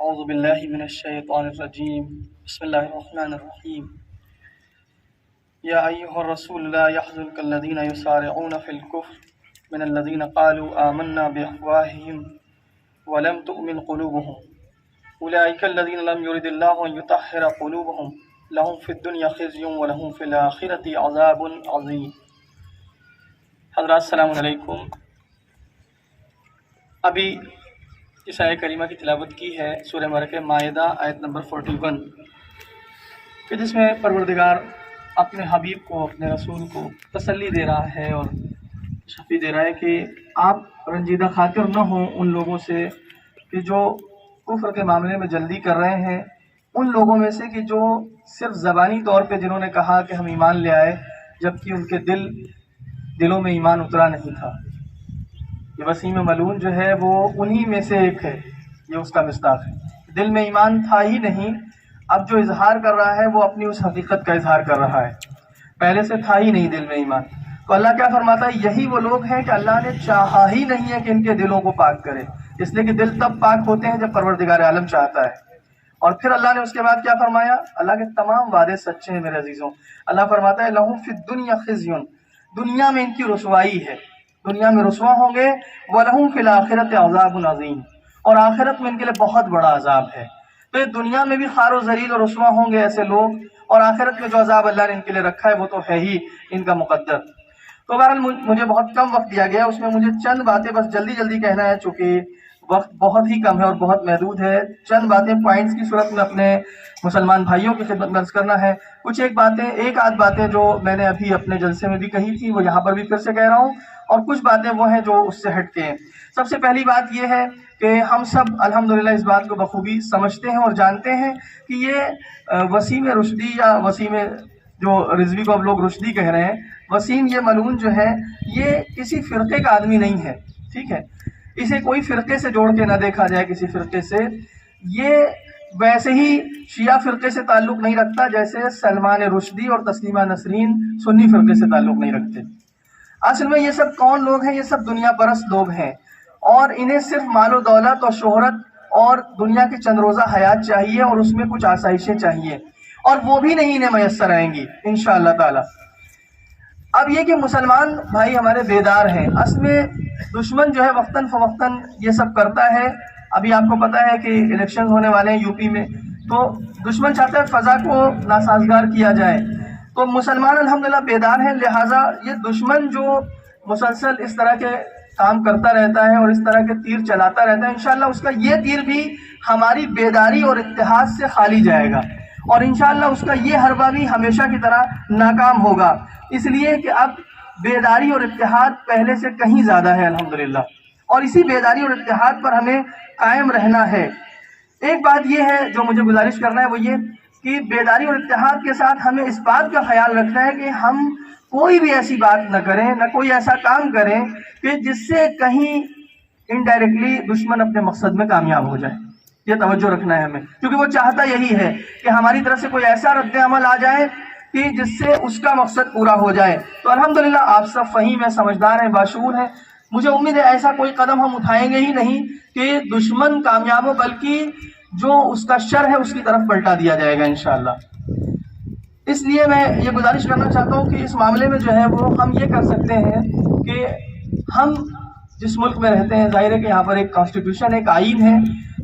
اعوذ باللہ من الشیطان الرجیم بسم اللہ الرحمن الرحیم یا ایہا الرسول لا يحزنک الذین یسارعون فی الکفر من الذین قالوا آمنا بافواہہم ولم تؤمن قلوبهم اولئک الذین لم یرد اللہ ان یطہر قلوبهم لهم فی الدنیا خزی ولهم فی الآخرۃ عذاب عظیم۔ حضرات السلام علیکم۔ ابھی اس آیہ کریمہ کی تلاوت کی ہے سورہ مبارکہ مائدہ آیت نمبر 41 کہ جس میں پروردگار اپنے حبیب کو، اپنے رسول کو تسلی دے رہا ہے اور شفیع دے رہا ہے کہ آپ رنجیدہ خاطر نہ ہوں ان لوگوں سے کہ جو کفر کے معاملے میں جلدی کر رہے ہیں، ان لوگوں میں سے کہ جو صرف زبانی طور پہ جنہوں نے کہا کہ ہم ایمان لے آئے جبکہ ان کے دلوں میں ایمان اترا نہیں تھا۔ یہ وسیم ملعون جو ہے وہ انہی میں سے ایک ہے، یہ اس کا مصداق ہے۔ دل میں ایمان تھا ہی نہیں، اب جو اظہار کر رہا ہے وہ اپنی اس حقیقت کا اظہار کر رہا ہے، پہلے سے تھا ہی نہیں دل میں ایمان۔ تو اللہ کیا فرماتا ہے؟ یہی وہ لوگ ہیں کہ اللہ نے چاہا ہی نہیں ہے کہ ان کے دلوں کو پاک کرے، اس لیے کہ دل تب پاک ہوتے ہیں جب پروردگار عالم چاہتا ہے۔ اور پھر اللہ نے اس کے بعد کیا فرمایا؟ اللہ کے تمام وعدے سچے ہیں میرے عزیزوں۔ اللہ فرماتا ہے لَهُمْ فِي الدُّنْيَا خِزْيٌ، دنیا میں ان کی رسوائی ہے، دنیا میں رسوا ہوں گے، وَلَهُمْ فِي الْآخِرَةِ عَذَابٌ عَظِيمٌ، اور آخرت میں ان کے لیے بہت بڑا عذاب ہے۔ تو یہ دنیا میں بھی خوار و ذلیل اور رسوا ہوں گے ایسے لوگ، اور آخرت میں جو عذاب اللہ نے ان کے لیے رکھا ہے وہ تو ہے ہی ان کا مقدر۔ تو بہرحال مجھے بہت کم وقت دیا گیا، اس میں مجھے چند باتیں بس جلدی کہنا ہے، چونکہ وقت بہت ہی کم ہے اور بہت محدود ہے۔ چند باتیں پوائنٹس کی صورت میں اپنے مسلمان بھائیوں کی خدمت میں عرض کرنا ہے۔ کچھ ایک آدھ باتیں جو میں نے ابھی اپنے جلسے میں بھی کہی تھی وہ یہاں پر بھی پھر سے کہہ رہا ہوں، اور کچھ باتیں وہ ہیں جو اس سے ہٹ کے ہیں۔ سب سے پہلی بات یہ ہے کہ ہم سب الحمدللہ اس بات کو بخوبی سمجھتے ہیں اور جانتے ہیں کہ یہ وسیم رشدی یا وسیم جو رضوی کو اب لوگ رشدی کہہ رہے ہیں، وسیم یہ ملعون جو ہے یہ کسی فرقے کا آدمی نہیں ہے، ٹھیک ہے؟ اسے کوئی فرقے سے جوڑ کے نہ دیکھا جائے، کسی فرقے سے۔ یہ ویسے ہی شیعہ فرقے سے تعلق نہیں رکھتا جیسے سلمان رشدی اور تسلیمہ نسرین سنی فرقے سے تعلق نہیں رکھتے۔ اصل میں یہ سب کون لوگ ہیں؟ یہ سب دنیا پرست لوگ ہیں، اور انہیں صرف مال و دولت اور شہرت اور دنیا کی چند روزہ حیات چاہیے، اور اس میں کچھ آسائشیں چاہیے، اور وہ بھی نہیں انہیں میسر آئیں گی انشاءاللہ تعالی۔ اب یہ کہ مسلمان بھائی ہمارے بیدار ہیں، اصل میں دشمن جو ہے وقتاً فوقتاً یہ سب کرتا ہے۔ ابھی آپ کو پتہ ہے کہ الیکشن ہونے والے ہیں یوپی میں، تو دشمن چاہتا ہے فضا کو ناسازگار کیا جائے، تو مسلمان الحمدللہ بیدار ہیں، لہٰذا یہ دشمن جو مسلسل اس طرح کے کام کرتا رہتا ہے اور اس طرح کے تیر چلاتا رہتا ہے، انشاءاللہ اس کا یہ تیر بھی ہماری بیداری اور اتحاد سے خالی جائے گا، اور انشاءاللہ اس کا یہ حربہ بھی ہمیشہ کی طرح ناکام ہوگا، اس لیے کہ اب بیداری اور اتحاد پہلے سے کہیں زیادہ ہے الحمدللہ، اور اسی بیداری اور اتحاد پر ہمیں قائم رہنا ہے۔ ایک بات یہ ہے جو مجھے گزارش کرنا ہے، وہ یہ کہ بیداری اور اتحاد کے ساتھ ہمیں اس بات کا خیال رکھنا ہے کہ ہم کوئی بھی ایسی بات نہ کریں، نہ کوئی ایسا کام کریں کہ جس سے کہیں انڈائریکٹلی دشمن اپنے مقصد میں کامیاب ہو جائے۔ یہ توجہ رکھنا ہے ہمیں، کیونکہ وہ چاہتا یہی ہے کہ ہماری طرف سے کوئی ایسا رد عمل آ جائے کہ جس سے اس کا مقصد پورا ہو جائے۔ تو الحمدللہ آپ سب فہیم ہیں، سمجھدار ہیں، باشعور ہیں۔ مجھے امید ہے ایسا کوئی قدم ہم اٹھائیں گے ہی نہیں کہ دشمن کامیاب ہو، بلکہ جو اس کا شر ہے اس کی طرف پلٹا دیا جائے گا انشاءاللہ۔ اس لیے میں یہ گزارش کرنا چاہتا ہوں کہ اس معاملے میں جو ہے وہ ہم یہ کر سکتے ہیں کہ ہم جس ملک میں رہتے ہیں، ظاہر ہے کہ یہاں پر ایک کانسٹیٹیوشن، ایک آئین ہے،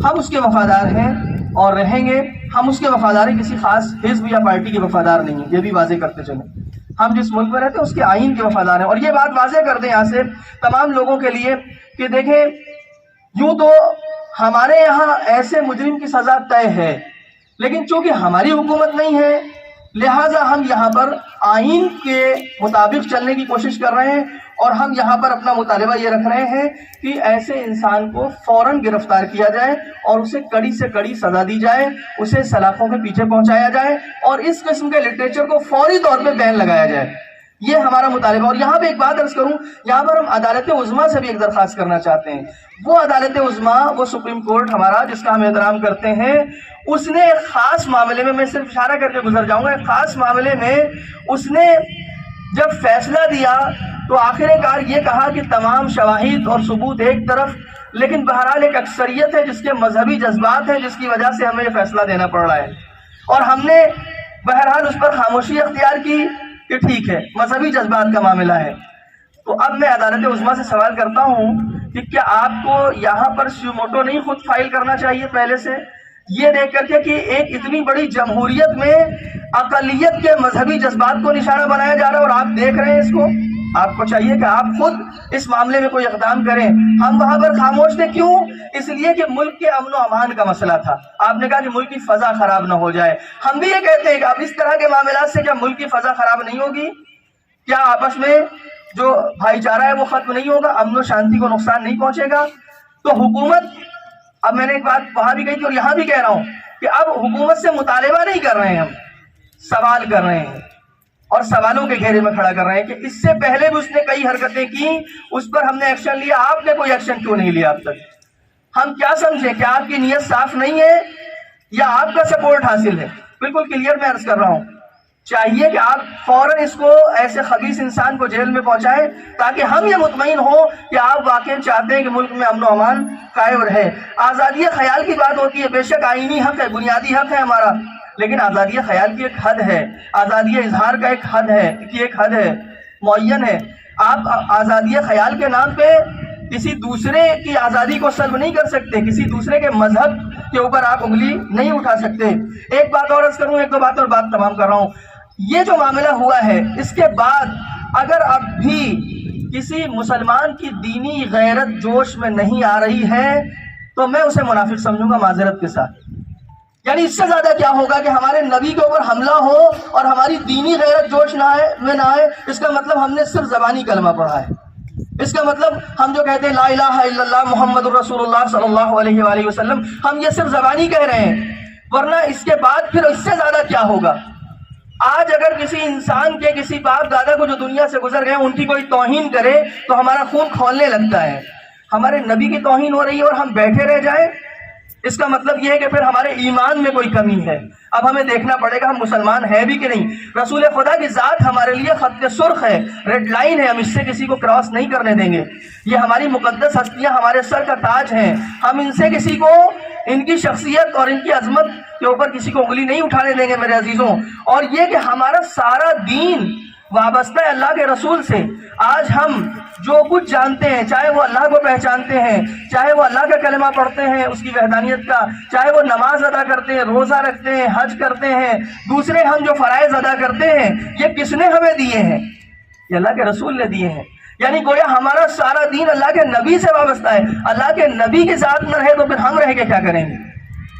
ہم اس کے وفادار ہیں اور رہیں گے۔ ہم اس کے وفادار ہیں، کسی خاص حزب یا پارٹی کے وفادار نہیں ہیں، یہ بھی واضح کرتے چلیں۔ ہم جس ملک میں رہتے ہیں اس کے آئین کے وفادار ہیں، اور یہ بات واضح کر دیں یہاں سے تمام لوگوں کے لیے کہ دیکھیں، یوں تو ہمارے یہاں ایسے مجرم کی سزا طے ہے، لیکن چونکہ ہماری حکومت نہیں ہے لہٰذا ہم یہاں پر آئین کے مطابق چلنے کی کوشش کر رہے ہیں، اور ہم یہاں پر اپنا مطالبہ یہ رکھ رہے ہیں کہ ایسے انسان کو فوراً گرفتار کیا جائے اور اسے کڑی سے کڑی سزا دی جائے، اسے سلاخوں کے پیچھے پہنچایا جائے، اور اس قسم کے لٹریچر کو فوری طور پہ بین لگایا جائے۔ یہ ہمارا مطالبہ۔ اور یہاں پہ ایک بات عرض کروں، یہاں پر ہم عدالت عظمیٰ سے بھی ایک درخواست کرنا چاہتے ہیں۔ وہ عدالت عظمیٰ، وہ سپریم کورٹ ہمارا جس کا ہم احترام کرتے ہیں، اس نے ایک خاص معاملے میں صرف اشارہ کر کے گزر جاؤں گا، ایک خاص معاملے میں اس نے جب فیصلہ دیا تو آخر کار یہ کہا کہ تمام شواہد اور ثبوت ایک طرف، لیکن بہرحال ایک اکثریت ہے جس کے مذہبی جذبات ہیں، جس کی وجہ سے ہمیں یہ فیصلہ دینا پڑ رہا ہے، اور ہم نے بہرحال اس پر خاموشی اختیار کی کہ ٹھیک ہے مذہبی جذبات کا معاملہ ہے۔ تو اب میں عدالت عظمیٰ سے سوال کرتا ہوں کہ کیا آپ کو یہاں پر سیو موٹو نہیں خود فائل کرنا چاہیے پہلے سے، یہ دیکھ کر کے کہ ایک اتنی بڑی جمہوریت میں اقلیت کے مذہبی جذبات کو نشانہ بنایا جا رہا ہے اور آپ دیکھ رہے ہیں اس کو؟ آپ کو چاہیے کہ آپ خود اس معاملے میں کوئی اقدام کریں۔ ہم وہاں پر خاموش تھے، کیوں؟ اس لیے کہ ملک کے امن و امان کا مسئلہ تھا۔ آپ نے کہا کہ ملک کی فضا خراب نہ ہو جائے، ہم بھی یہ کہتے ہیں کہ اب اس طرح کے معاملات سے کیا ملک کی فضا خراب نہیں ہوگی؟ کیا آپس میں جو بھائی چارہ ہے وہ ختم نہیں ہوگا؟ امن و شانتی کو نقصان نہیں پہنچے گا؟ تو حکومت، اب میں نے ایک بات وہاں بھی کہی تھی اور یہاں بھی کہہ رہا ہوں کہ اب حکومت سے مطالبہ نہیں کر رہے ہیں، ہم سوال کر رہے ہیں اور سوالوں کے گھیرے میں کھڑا کر رہے ہیں کہ اس سے پہلے بھی اس نے کئی حرکتیں کی، اس پر ہم نے ایکشن لیا، آپ نے کوئی ایکشن کیوں نہیں لیا اب تک؟ ہم کیا سمجھیں کہ آپ کی نیت صاف نہیں ہے یا آپ کا سپورٹ حاصل ہے؟ بالکل کلیئر میں عرض کر رہا ہوں، چاہیے کہ آپ فوراً اس کو ایسے خبیث انسان کو جیل میں پہنچائیں تاکہ ہم یہ مطمئن ہوں کہ آپ واقعی چاہتے ہیں کہ ملک میں امن و امان قائم رہے۔ آزادی خیال کی بات ہوتی ہے، بے شک آئینی حق ہے، بنیادی حق ہے ہمارا، لیکن آزادی خیال کی ایک حد ہے، آزادی اظہار کا ایک حد ہے، ایک حد ہے، معین ہے۔ آپ آزادی خیال کے نام پہ کسی دوسرے کی آزادی کو سلب نہیں کر سکتے، کسی دوسرے کے مذہب کے اوپر آپ انگلی نہیں اٹھا سکتے۔ ایک بات اور عرض کروں، ایک دو بات اور بات تمام کر رہا ہوں۔ یہ جو معاملہ ہوا ہے اس کے بعد اگر اب بھی کسی مسلمان کی دینی غیرت جوش میں نہیں آ رہی ہے تو میں اسے منافق سمجھوں گا، معذرت کے ساتھ۔ یعنی اس سے زیادہ کیا ہوگا کہ ہمارے نبی کے اوپر حملہ ہو اور ہماری دینی غیرت جوش نہ آئے؟ اس کا مطلب ہم نے صرف زبانی کلمہ پڑھا ہے، اس کا مطلب ہم جو کہتے ہیں لا الہ الا اللہ محمد الرسول اللہ صلی اللہ علیہ وآلہ وسلم، ہم یہ صرف زبانی کہہ رہے ہیں، ورنہ اس کے بعد پھر اس سے زیادہ کیا ہوگا؟ آج اگر کسی انسان کے کسی باپ دادا کو جو دنیا سے گزر گئے ان کی کوئی توہین کرے تو ہمارا خون کھولنے لگتا ہے۔ ہمارے نبی کی توہین ہو رہی ہے اور ہم بیٹھے رہ جائیں، اس کا مطلب یہ ہے کہ پھر ہمارے ایمان میں کوئی کمی ہے۔ اب ہمیں دیکھنا پڑے گا ہم مسلمان ہیں بھی کہ نہیں۔ رسول خدا کی ذات ہمارے لیے خط سرخ ہے، ریڈ لائن ہے، ہم اس سے کسی کو کراس نہیں کرنے دیں گے۔ یہ ہماری مقدس ہستیاں ہمارے سر کا تاج ہیں، ہم ان سے کسی کو، ان کی شخصیت اور ان کی عظمت کے اوپر کسی کو انگلی نہیں اٹھانے دیں گے میرے عزیزوں۔ اور یہ کہ ہمارا سارا دین وابستہ ہے اللہ کے رسول سے۔ آج ہم جو کچھ جانتے ہیں، چاہے وہ اللہ کو پہچانتے ہیں، چاہے وہ اللہ کا کلمہ پڑھتے ہیں اس کی وحدانیت کا، چاہے وہ نماز ادا کرتے ہیں، روزہ رکھتے ہیں، حج کرتے ہیں، دوسرے ہم جو فرائض ادا کرتے ہیں، یہ کس نے ہمیں دیے ہیں؟ یہ اللہ کے رسول نے دیے ہیں۔ یعنی گویا ہمارا سارا دین اللہ کے نبی سے وابستہ ہے۔ اللہ کے نبی کی ذات نہ رہے تو پھر ہم رہ کے کیا کریں گے؟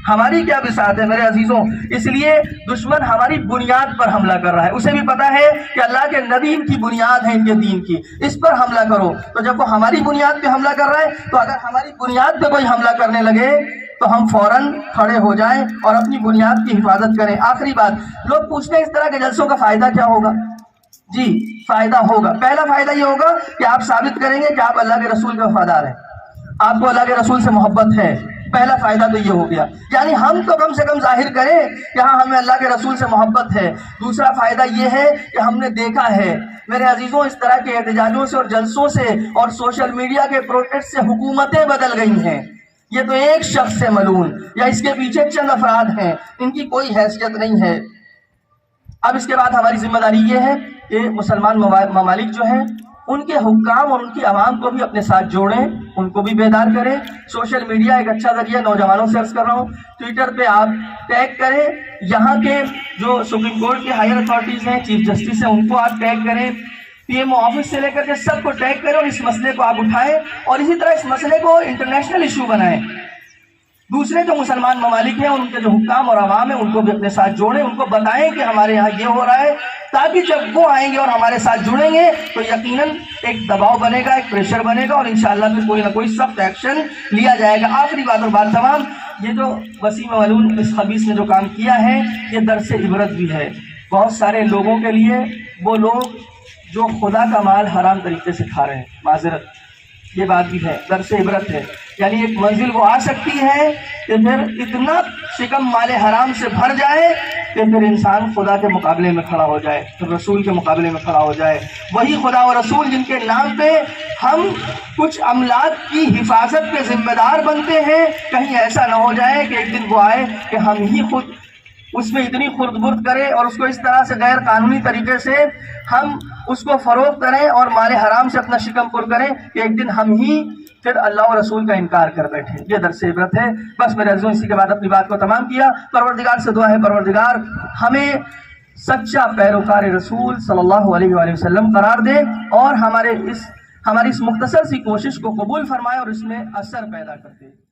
ہماری کیا بساط ہے میرے عزیزوں؟ اس لیے دشمن ہماری بنیاد پر حملہ کر رہا ہے، اسے بھی پتا ہے کہ اللہ کے نبی ان کی بنیاد ہے، ان کے دین کی، اس پر حملہ کرو۔ تو جب وہ ہماری بنیاد پہ حملہ کر رہا ہے تو اگر ہماری بنیاد پہ کوئی حملہ کرنے لگے تو ہم فوراً کھڑے ہو جائیں اور اپنی بنیاد کی حفاظت کریں۔ آخری بات، لوگ پوچھتے ہیں اس طرح کے جلسوں کا فائدہ کیا ہوگا؟ جی فائدہ ہوگا، پہلا فائدہ یہ ہوگا کہ آپ ثابت کریں گے کہ آپ اللہ کے رسول کے وفادار ہیں، آپ کو اللہ کے رسول سے محبت ہے۔ پہلا فائدہ تو یہ ہو گیا، یعنی ہم تو کم سے کم ظاہر کریں کہ ہاں ہمیں اللہ کے رسول سے محبت ہے۔ دوسرا فائدہ یہ ہے کہ ہم نے دیکھا ہے میرے عزیزوں اس طرح کے احتجاجوں سے اور جلسوں سے اور سوشل میڈیا کے پروٹیسٹ سے حکومتیں بدل گئی ہیں۔ یہ تو ایک شخص سے ملون یا اس کے پیچھے چند افراد ہیں، ان کی کوئی حیثیت نہیں ہے۔ اب اس کے بعد ہماری ذمہ داری یہ ہے کہ مسلمان ممالک جو ہیں ان کے حکام اور ان کی عوام کو بھی اپنے ساتھ جوڑیں، ان کو بھی بیدار کریں۔ سوشل میڈیا ایک اچھا ذریعہ، نوجوانوں سے عرض کر رہا ہوں، ٹویٹر پہ آپ ٹیگ کریں، یہاں کے جو سپریم کورٹ کے ہائر اتھارٹیز ہیں، چیف جسٹس ہیں، ان کو آپ ٹیگ کریں، پی ایم او آفس سے لے کر کے سب کو ٹیگ کریں اور اس مسئلے کو آپ اٹھائیں اور اسی طرح اس مسئلے کو انٹرنیشنل ایشو بنائیں۔ دوسرے جو مسلمان ممالک ہیں ان کے جو حکام اور عوام ہیں ان کو بھی اپنے ساتھ جوڑیں، ان کو بتائیں کہ ہمارے یہاں یہ ہو رہا ہے، تاکہ جب وہ آئیں گے اور ہمارے ساتھ جڑیں گے تو یقیناً ایک دباؤ بنے گا، ایک پریشر بنے گا اور انشاءاللہ پھر کوئی نہ کوئی سخت ایکشن لیا جائے گا۔ آخری بات اور بات تمام، یہ جو وسیم ملعون اس خبیث نے جو کام کیا ہے یہ درس عبرت بھی ہے بہت سارے لوگوں کے لیے، وہ لوگ جو خدا کا مال حرام طریقے سے کھا رہے ہیں، معذرت یہ بات بھی ہے، درس عبرت ہے۔ یعنی ایک منزل وہ آ سکتی ہے کہ پھر اتنا شکم مال حرام سے بھر جائے کہ پھر انسان خدا کے مقابلے میں کھڑا ہو جائے، پھر رسول کے مقابلے میں کھڑا ہو جائے. وہی خدا و رسول جن کے نام پہ ہم کچھ املاک کی حفاظت کے ذمہ دار بنتے ہیں، کہیں ایسا نہ ہو جائے کہ ایک دن وہ آئے کہ ہم ہی خود اس میں اتنی خرد برد کریں اور اس کو اس طرح سے غیر قانونی طریقے سے ہم اس کو فروخت کریں اور مال حرام سے اپنا شکم پر کریں کہ ایک دن ہم ہی پھر اللہ و رسول کا انکار کر بیٹھے. یہ درس عبرت ہے. بس میرے عزیزوں اسی کے بعد اپنی بات کو تمام کیا. پروردگار سے دعا ہے پروردگار ہمیں سچا پیروکار رسول صلی اللہ علیہ وآلہ وسلم قرار دے اور ہماری اس مختصر سی کوشش کو قبول فرمائے اور اس میں اثر پیدا کر دے.